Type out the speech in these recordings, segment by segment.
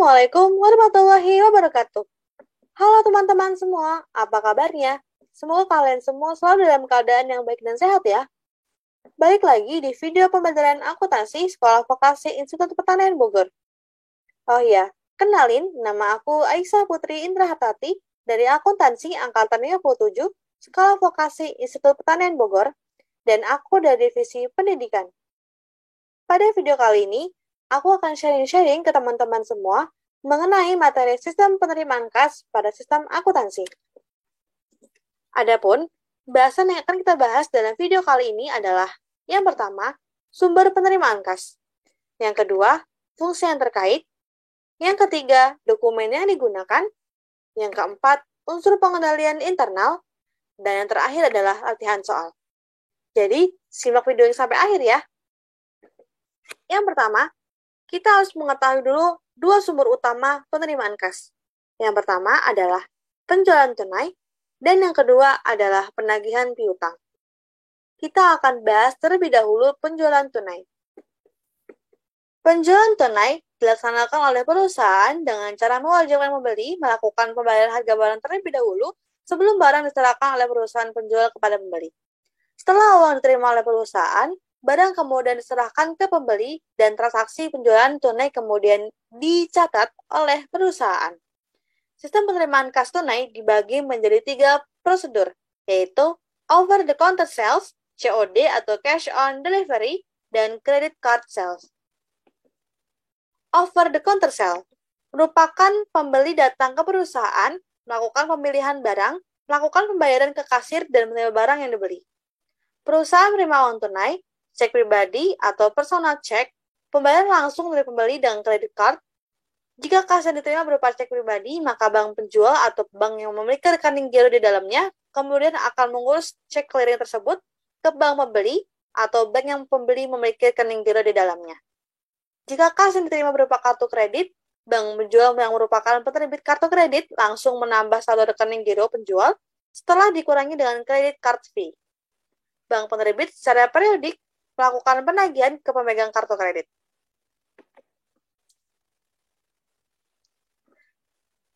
Assalamualaikum warahmatullahi wabarakatuh. Halo teman-teman semua, apa kabarnya? Semoga kalian semua selalu dalam keadaan yang baik dan sehat ya. Balik lagi di video pembelajaran akuntansi Sekolah Vokasi Institut Pertanian Bogor. Oh iya, kenalin, nama aku Aisyah Putri Indrahatati dari Akuntansi Angkatan 57, Sekolah Vokasi Institut Pertanian Bogor, dan aku dari Divisi Pendidikan. Pada video kali ini, aku akan sharing-sharing ke teman-teman semua mengenai materi sistem penerimaan kas pada sistem akuntansi. Adapun, bahasan yang akan kita bahas dalam video kali ini adalah yang pertama, sumber penerimaan kas. Yang kedua, fungsi yang terkait. Yang ketiga, dokumen yang digunakan. Yang keempat, unsur pengendalian internal. Dan yang terakhir adalah latihan soal. Jadi, simak video yang sampai akhir ya. Yang pertama, kita harus mengetahui dulu dua sumber utama penerimaan kas. Yang pertama adalah penjualan tunai, dan yang kedua adalah penagihan piutang. Kita akan bahas terlebih dahulu penjualan tunai. Penjualan tunai dilaksanakan oleh perusahaan dengan cara mewajibkan pembeli melakukan pembayaran harga barang terlebih dahulu sebelum barang diserahkan oleh perusahaan penjual kepada pembeli. Setelah uang diterima oleh perusahaan, barang kemudian diserahkan ke pembeli dan transaksi penjualan tunai kemudian dicatat oleh perusahaan. Sistem penerimaan kas tunai dibagi menjadi 3 prosedur, yaitu over the counter sales, COD atau cash on delivery, dan credit card sales. Over the counter sale merupakan pembeli datang ke perusahaan, melakukan pemilihan barang, melakukan pembayaran ke kasir dan menerima barang yang dibeli. Perusahaan menerima uang tunai, cek pribadi atau personal check, pembayaran langsung dari pembeli dengan credit card. Jika kas yang diterima berupa cek pribadi, maka bank penjual atau bank yang memiliki rekening giro di dalamnya kemudian akan mengurus cek clearing tersebut ke bank pembeli atau bank yang pembeli memiliki rekening giro di dalamnya. Jika kas yang diterima berupa kartu kredit, bank penjual yang merupakan penerbit kartu kredit langsung menambah saldo rekening giro penjual setelah dikurangi dengan credit card fee. Bank penerbit secara periodik melakukan penagihan ke pemegang kartu kredit.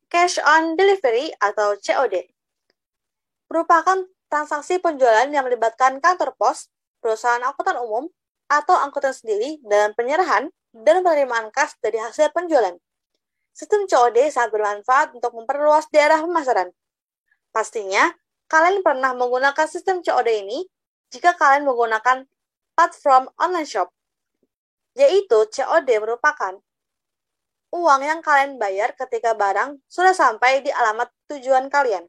Cash on delivery atau COD merupakan transaksi penjualan yang melibatkan kantor pos, perusahaan angkutan umum, atau angkutan sendiri dalam penyerahan dan penerimaan kas dari hasil penjualan. Sistem COD sangat bermanfaat untuk memperluas daerah pemasaran. Pastinya, kalian pernah menggunakan sistem COD ini jika kalian menggunakan platform online shop, yaitu COD merupakan uang yang kalian bayar ketika barang sudah sampai di alamat tujuan kalian.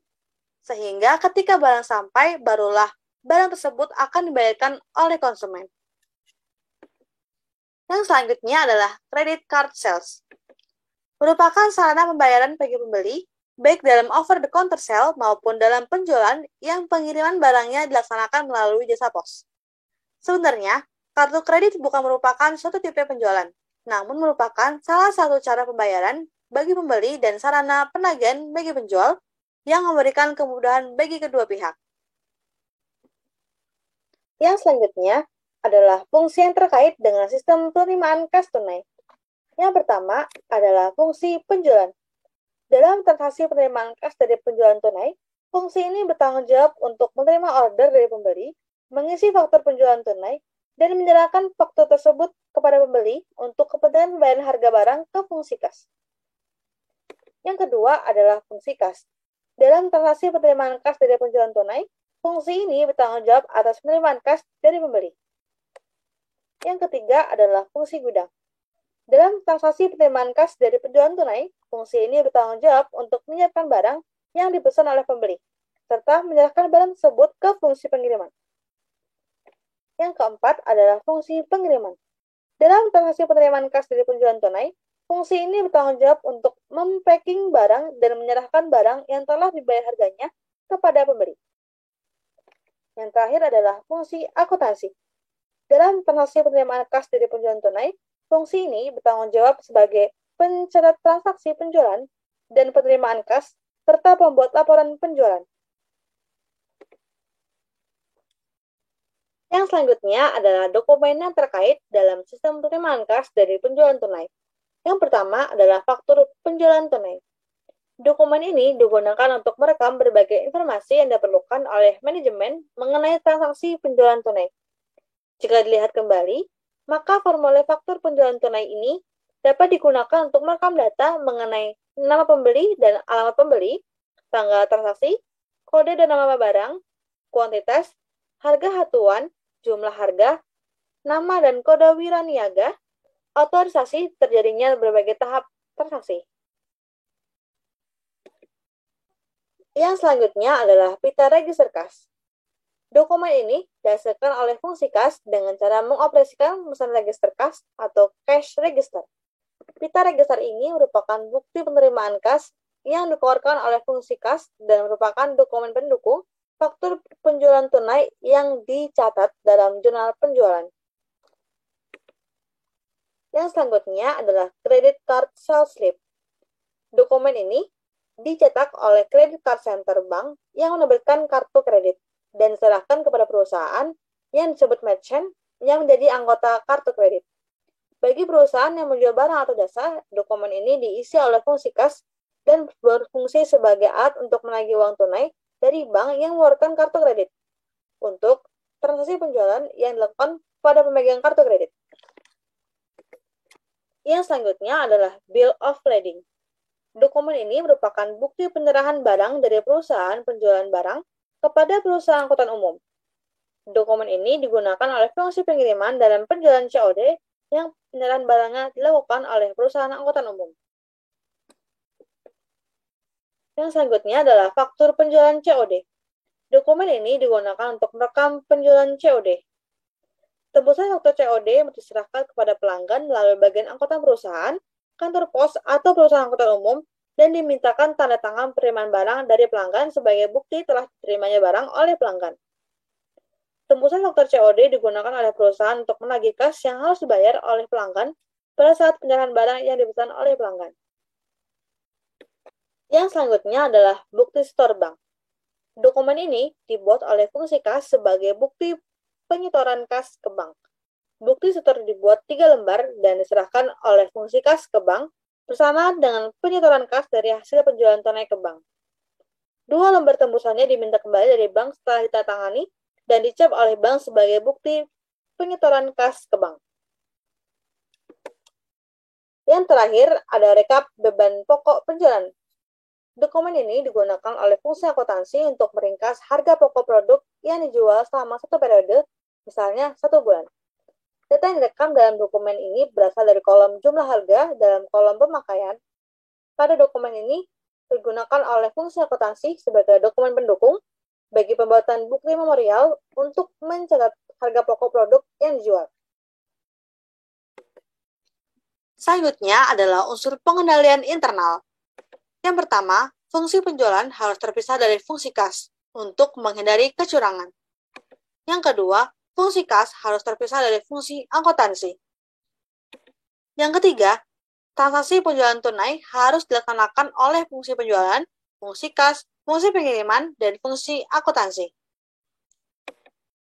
Sehingga ketika barang sampai, barulah barang tersebut akan dibayarkan oleh konsumen. Yang selanjutnya adalah credit card sales. Merupakan sarana pembayaran bagi pembeli, baik dalam over-the-counter sale maupun dalam penjualan yang pengiriman barangnya dilaksanakan melalui jasa pos. Sebenarnya, kartu kredit bukan merupakan suatu tipe penjualan, namun merupakan salah satu cara pembayaran bagi pembeli dan sarana penagihan bagi penjual yang memberikan kemudahan bagi kedua pihak. Yang selanjutnya adalah fungsi yang terkait dengan sistem penerimaan kas tunai. Yang pertama adalah fungsi penjualan. Dalam transaksi penerimaan kas dari penjualan tunai, fungsi ini bertanggung jawab untuk menerima order dari pembeli, mengisi faktur penjualan tunai, dan menyerahkan faktur tersebut kepada pembeli untuk kepentingan pembayaran harga barang ke fungsi kas. Yang kedua adalah fungsi kas. Dalam transaksi penerimaan kas dari penjualan tunai, fungsi ini bertanggung jawab atas penerimaan kas dari pembeli. Yang ketiga adalah fungsi gudang. Dalam transaksi penerimaan kas dari penjualan tunai, fungsi ini bertanggung jawab untuk menyiapkan barang yang dipesan oleh pembeli, serta menyerahkan barang tersebut ke fungsi pengiriman. Yang keempat adalah fungsi pengiriman. Dalam transaksi penerimaan kas dari penjualan tunai, fungsi ini bertanggung jawab untuk mempacking barang dan menyerahkan barang yang telah dibayar harganya kepada pembeli. Yang terakhir adalah fungsi akuntansi. Dalam transaksi penerimaan kas dari penjualan tunai, fungsi ini bertanggung jawab sebagai pencatat transaksi penjualan dan penerimaan kas, serta pembuat laporan penjualan. Yang selanjutnya adalah dokumen yang terkait dalam sistem penerimaan kas dari penjualan tunai. Yang pertama adalah faktur penjualan tunai. Dokumen ini digunakan untuk merekam berbagai informasi yang diperlukan oleh manajemen mengenai transaksi penjualan tunai. Jika dilihat kembali, maka formulir faktur penjualan tunai ini dapat digunakan untuk merekam data mengenai nama pembeli dan alamat pembeli, tanggal transaksi, kode dan nama barang, kuantitas, harga hatuan, jumlah harga, nama dan kode wiraniaga, otorisasi terjadinya berbagai tahap transaksi. Yang selanjutnya adalah pita register kas. Dokumen ini dihasilkan oleh fungsi kas dengan cara mengoperasikan mesin register kas atau cash register. Pita register ini merupakan bukti penerimaan kas yang dikeluarkan oleh fungsi kas dan merupakan dokumen pendukung faktur penjualan tunai yang dicatat dalam jurnal penjualan. Yang selanjutnya adalah credit card sales slip. Dokumen ini dicetak oleh credit card center bank yang menerbitkan kartu kredit dan diserahkan kepada perusahaan yang disebut merchant yang menjadi anggota kartu kredit. Bagi perusahaan yang menjual barang atau jasa, dokumen ini diisi oleh fungsi kas dan berfungsi sebagai alat untuk menagih uang tunai dari bank yang mengeluarkan kartu kredit untuk transaksi penjualan yang dilakukan pada pemegang kartu kredit. Yang selanjutnya adalah bill of lading. Dokumen ini merupakan bukti penyerahan barang dari perusahaan penjualan barang kepada perusahaan angkutan umum. Dokumen ini digunakan oleh fungsi pengiriman dalam penjualan COD yang penyerahan barangnya dilakukan oleh perusahaan angkutan umum. Yang selanjutnya adalah faktur penjualan COD. Dokumen ini digunakan untuk merekam penjualan COD. Tebusan faktur COD diserahkan kepada pelanggan melalui bagian angkutan perusahaan, kantor pos, atau perusahaan angkutan umum, dan dimintakan tanda tangan penerimaan barang dari pelanggan sebagai bukti telah diterimanya barang oleh pelanggan. Tembusan faktur COD digunakan oleh perusahaan untuk menagih kas yang harus dibayar oleh pelanggan pada saat penyerahan barang yang dipesan oleh pelanggan. Yang selanjutnya adalah bukti store bank. Dokumen ini dibuat oleh fungsi kas sebagai bukti penyetoran kas ke bank. Bukti setor dibuat 3 lembar dan diserahkan oleh fungsi kas ke bank bersama dengan penyetoran kas dari hasil penjualan tunai ke bank. 2 lembar tembusannya diminta kembali dari bank setelah ditandatangani dan dicap oleh bank sebagai bukti penyetoran kas ke bank. Yang terakhir ada rekap beban pokok penjualan. Dokumen ini digunakan oleh fungsi akuntansi untuk meringkas harga pokok produk yang dijual selama satu periode, misalnya 1 bulan. Data yang direkam dalam dokumen ini berasal dari kolom jumlah harga dalam kolom pemakaian. Pada dokumen ini digunakan oleh fungsi akuntansi sebagai dokumen pendukung bagi pembuatan bukti memorial untuk mencatat harga pokok produk yang dijual. Selanjutnya adalah unsur pengendalian internal. Yang pertama, fungsi penjualan harus terpisah dari fungsi kas untuk menghindari kecurangan. Yang kedua, fungsi kas harus terpisah dari fungsi akuntansi. Yang ketiga, transaksi penjualan tunai harus dilaksanakan oleh fungsi penjualan, fungsi kas, fungsi pengiriman, dan fungsi akuntansi.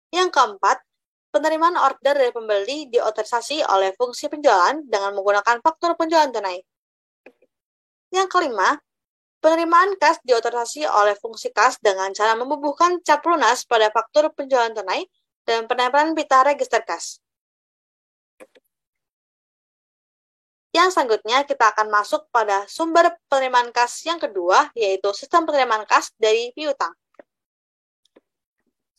Yang keempat, penerimaan order dari pembeli diotorisasi oleh fungsi penjualan dengan menggunakan faktur penjualan tunai. Yang kelima, penerimaan kas diotorisasi oleh fungsi kas dengan cara membubuhkan cap lunas pada faktur penjualan tunai dan penempelan pita register kas. Yang selanjutnya kita akan masuk pada sumber penerimaan kas yang kedua, yaitu sistem penerimaan kas dari piutang.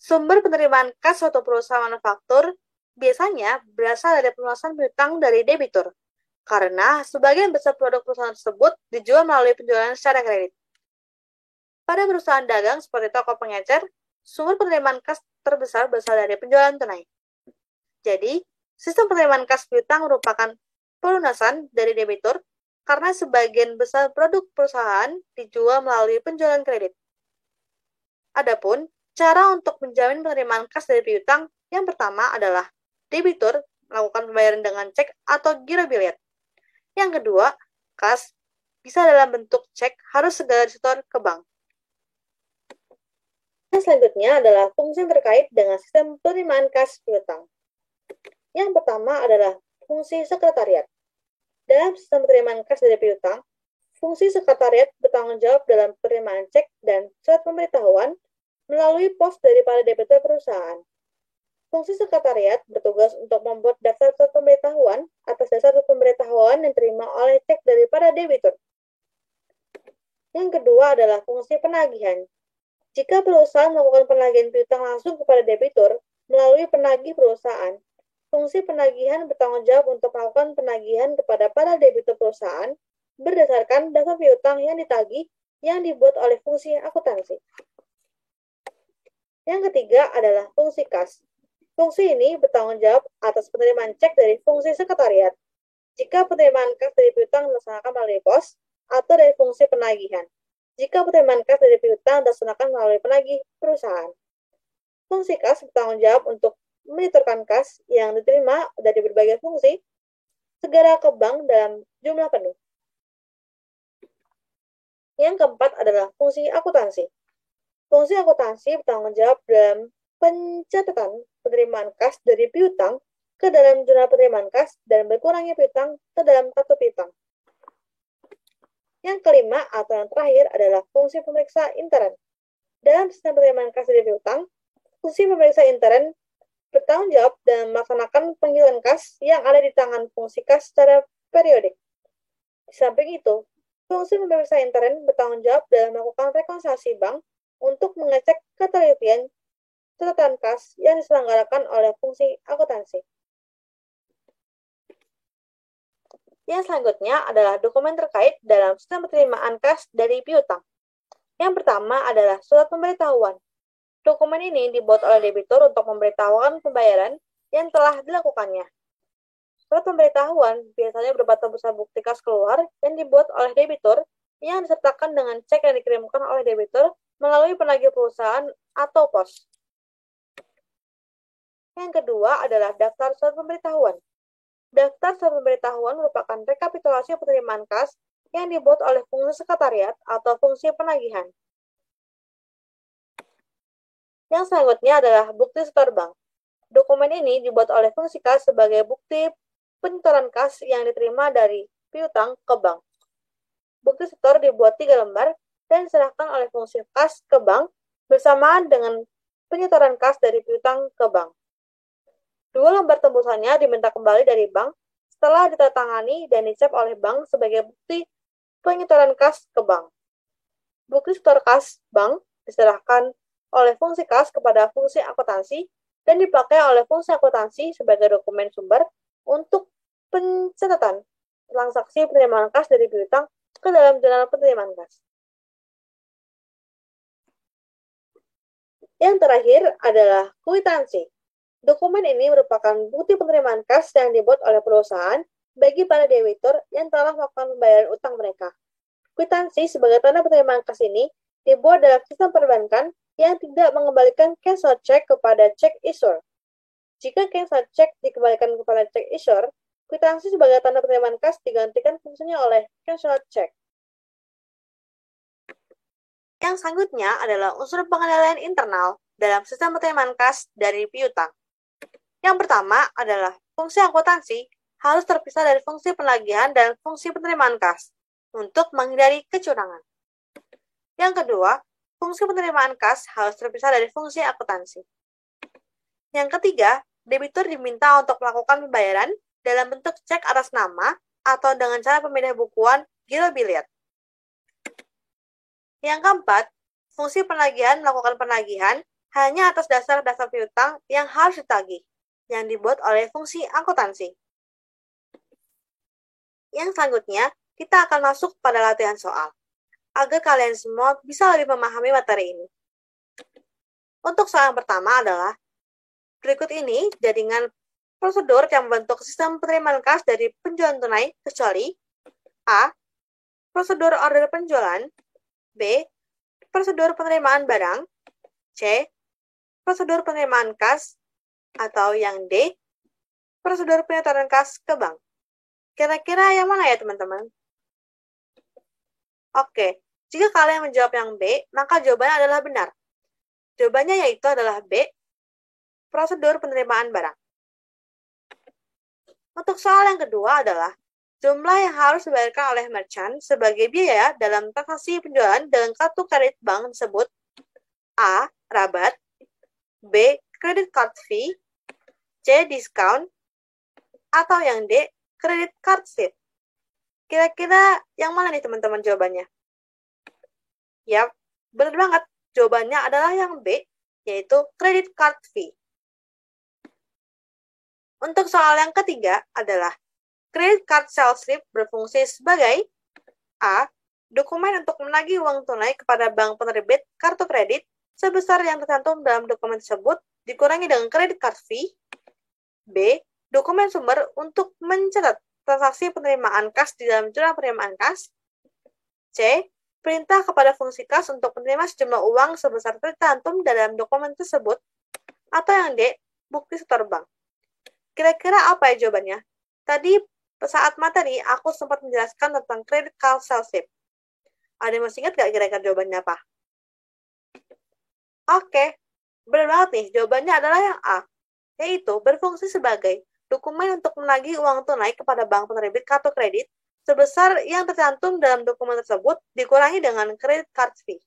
Sumber penerimaan kas suatu perusahaan manufaktur biasanya berasal dari pelunasan piutang dari debitur, karena sebagian besar produk perusahaan tersebut dijual melalui penjualan secara kredit. Pada perusahaan dagang seperti toko pengecer, sumber penerimaan kas terbesar berasal dari penjualan tunai. Jadi, sistem penerimaan kas piutang merupakan pelunasan dari debitur karena sebagian besar produk perusahaan dijual melalui penjualan kredit. Adapun, cara untuk menjamin penerimaan kas dari piutang yang pertama adalah debitur melakukan pembayaran dengan cek atau giro billet. Yang kedua, kas bisa dalam bentuk cek harus segera disetor ke bank. Yang selanjutnya adalah fungsi terkait dengan sistem penerimaan kas piutang. Yang pertama adalah fungsi sekretariat. Dalam sistem penerimaan kas dari piutang, fungsi sekretariat bertanggung jawab dalam penerimaan cek dan surat pemberitahuan melalui pos daripada debitur perusahaan. Fungsi sekretariat bertugas untuk membuat daftar surat pemberitahuan atas dasar surat pemberitahuan yang diterima oleh cek daripada debitur. Yang kedua adalah fungsi penagihan. Jika perusahaan melakukan penagihan piutang langsung kepada debitur melalui penagih perusahaan, fungsi penagihan bertanggung jawab untuk melakukan penagihan kepada para debitur perusahaan berdasarkan daftar piutang yang ditagih yang dibuat oleh fungsi akuntansi. Yang ketiga adalah fungsi kas. Fungsi ini bertanggung jawab atas penerimaan cek dari fungsi sekretariat. Jika penerimaan kas dari piutang dilaksanakan melalui pos atau dari fungsi penagihan. Jika penerimaan kas dari piutang dilaksanakan melalui penagih perusahaan. Fungsi kas bertanggung jawab untuk menyetorkan kas yang diterima dari berbagai fungsi segera ke bank dalam jumlah penuh. Yang keempat adalah fungsi akuntansi. Fungsi akuntansi bertanggung jawab dalam pencatatan penerimaan kas dari piutang ke dalam jurnal penerimaan kas dan berkurangnya piutang ke dalam kartu piutang. Yang kelima atau yang terakhir adalah fungsi pemeriksa intern. Dalam sistem penerimaan kas dari piutang, fungsi pemeriksa intern bertanggung jawab dan melaksanakan penghilangan kas yang ada di tangan fungsi kas secara periodik. Di samping itu, fungsi pemeriksa intern bertanggung jawab dalam melakukan rekonsiliasi bank untuk mengecek ketelitian catatan kas yang diselenggarakan oleh fungsi akuntansi. Yang selanjutnya adalah dokumen terkait dalam sistem penerimaan kas dari piutang. Yang pertama adalah surat pemberitahuan. Dokumen ini dibuat oleh debitur untuk memberitahukan pembayaran yang telah dilakukannya. Surat pemberitahuan biasanya berupa tebusan bukti kas keluar yang dibuat oleh debitur yang disertakan dengan cek yang dikirimkan oleh debitur melalui penagih perusahaan atau pos. Yang kedua adalah daftar surat pemberitahuan. Daftar surat pemberitahuan merupakan rekapitulasi penerimaan kas yang dibuat oleh fungsi sekretariat atau fungsi penagihan. Yang selanjutnya adalah bukti setor bank. Dokumen ini dibuat oleh fungsi kas sebagai bukti penyetoran kas yang diterima dari piutang ke bank. Bukti setor dibuat 3 lembar dan diserahkan oleh fungsi kas ke bank bersamaan dengan penyetoran kas dari piutang ke bank. 2 lembar tembusannya diminta kembali dari bank setelah ditandatangani dan dicap oleh bank sebagai bukti penyetoran kas ke bank. Bukti setor kas bank diserahkan oleh fungsi kas kepada fungsi akuntansi dan dipakai oleh fungsi akuntansi sebagai dokumen sumber untuk pencatatan transaksi penerimaan kas dari piutang ke dalam jurnal penerimaan kas. Yang terakhir adalah kwitansi. Dokumen ini merupakan bukti penerimaan kas yang dibuat oleh perusahaan bagi para debitur yang telah melakukan pembayaran utang mereka. Kwitansi sebagai tanda penerimaan kas ini dibuat dalam sistem perbankan yang tidak mengembalikan cancel check kepada check issuer. Jika cancel check dikembalikan kepada check issuer, kwitansi sebagai tanda penerimaan kas digantikan fungsinya oleh cancel check. Yang selanjutnya adalah unsur pengendalian internal dalam sistem penerimaan kas dari piutang. Yang pertama adalah fungsi akuntansi harus terpisah dari fungsi penagihan dan fungsi penerimaan kas untuk menghindari kecurangan. Yang kedua, fungsi penerimaan kas harus terpisah dari fungsi akuntansi. Yang ketiga, debitur diminta untuk melakukan pembayaran dalam bentuk cek atas nama atau dengan cara pemindah bukuan giro biliet. Yang keempat, fungsi penagihan melakukan penagihan hanya atas dasar daftar piutang yang harus ditagih, yang dibuat oleh fungsi akuntansi. Yang selanjutnya, kita akan masuk pada latihan soal, agar kalian semua bisa lebih memahami materi ini. Untuk soal yang pertama adalah, berikut ini jaringan prosedur yang membentuk sistem penerimaan kas dari penjualan tunai kecuali A. Prosedur order penjualan, B. Prosedur penerimaan barang, C. Prosedur penerimaan kas, atau yang D. Prosedur penyetoran kas ke bank. Kira-kira yang mana ya teman-teman? Oke, jika kalian menjawab yang B, maka jawabannya adalah benar. Jawabannya yaitu adalah B. Prosedur penerimaan barang. Untuk soal yang kedua adalah, Jumlah yang harus dibayarkan oleh merchant sebagai biaya dalam transaksi penjualan dengan kartu kredit bank tersebut: A. Rabat, B. Credit card fee, C. Discount, atau yang D. Credit card slip. Kira-kira yang mana nih teman-teman jawabannya? Yap, benar banget. Jawabannya adalah yang B, yaitu credit card fee. Untuk soal yang ketiga adalah credit card sales slip berfungsi sebagai A. Dokumen untuk menagih uang tunai kepada bank penerbit kartu kredit sebesar yang tercantum dalam dokumen tersebut dikurangi dengan credit card fee. B. Dokumen sumber untuk mencatat transaksi penerimaan kas di dalam jurnal penerimaan kas. C. Perintah kepada fungsi kas untuk menerima sejumlah uang sebesar tercantum dalam dokumen tersebut. Atau yang D. Bukti setor bank. Kira-kira apa ya jawabannya? Tadi saat materi aku sempat menjelaskan tentang credit card sales slip. Ada yang masih ingat gak kira-kira jawabannya apa? Oke, benar banget nih. Jawabannya adalah yang A, yaitu berfungsi sebagai dokumen untuk menagih uang tunai kepada bank penerbit kartu kredit sebesar yang tercantum dalam dokumen tersebut dikurangi dengan credit card fee.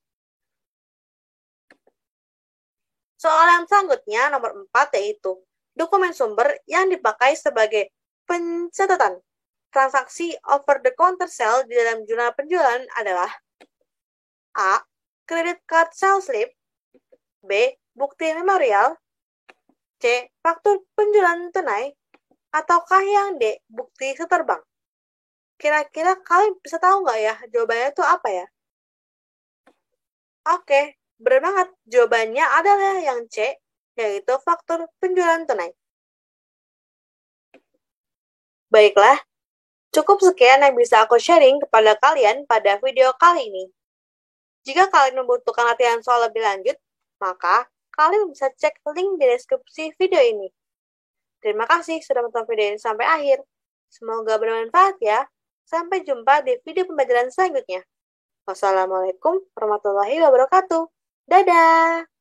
Soal yang selanjutnya, nomor 4, yaitu dokumen sumber yang dipakai sebagai pencatatan transaksi over-the-counter sale di dalam jurnal penjualan adalah A. Credit card sales slip, B. Bukti memorial, C. Faktur penjualan tunai, ataukah yang D. Bukti setor bank. Kira-kira kalian bisa tahu nggak ya jawabannya itu apa ya? Oke, benar banget. Jawabannya adalah yang C, yaitu faktur penjualan tunai. Baiklah, cukup sekian yang bisa aku sharing kepada kalian pada video kali ini. Jika kalian membutuhkan latihan soal lebih lanjut, maka kalian bisa cek link di deskripsi video ini. Terima kasih sudah menonton video ini sampai akhir. Semoga bermanfaat ya. Sampai jumpa di video pembelajaran selanjutnya. Wassalamualaikum warahmatullahi wabarakatuh. Dadah!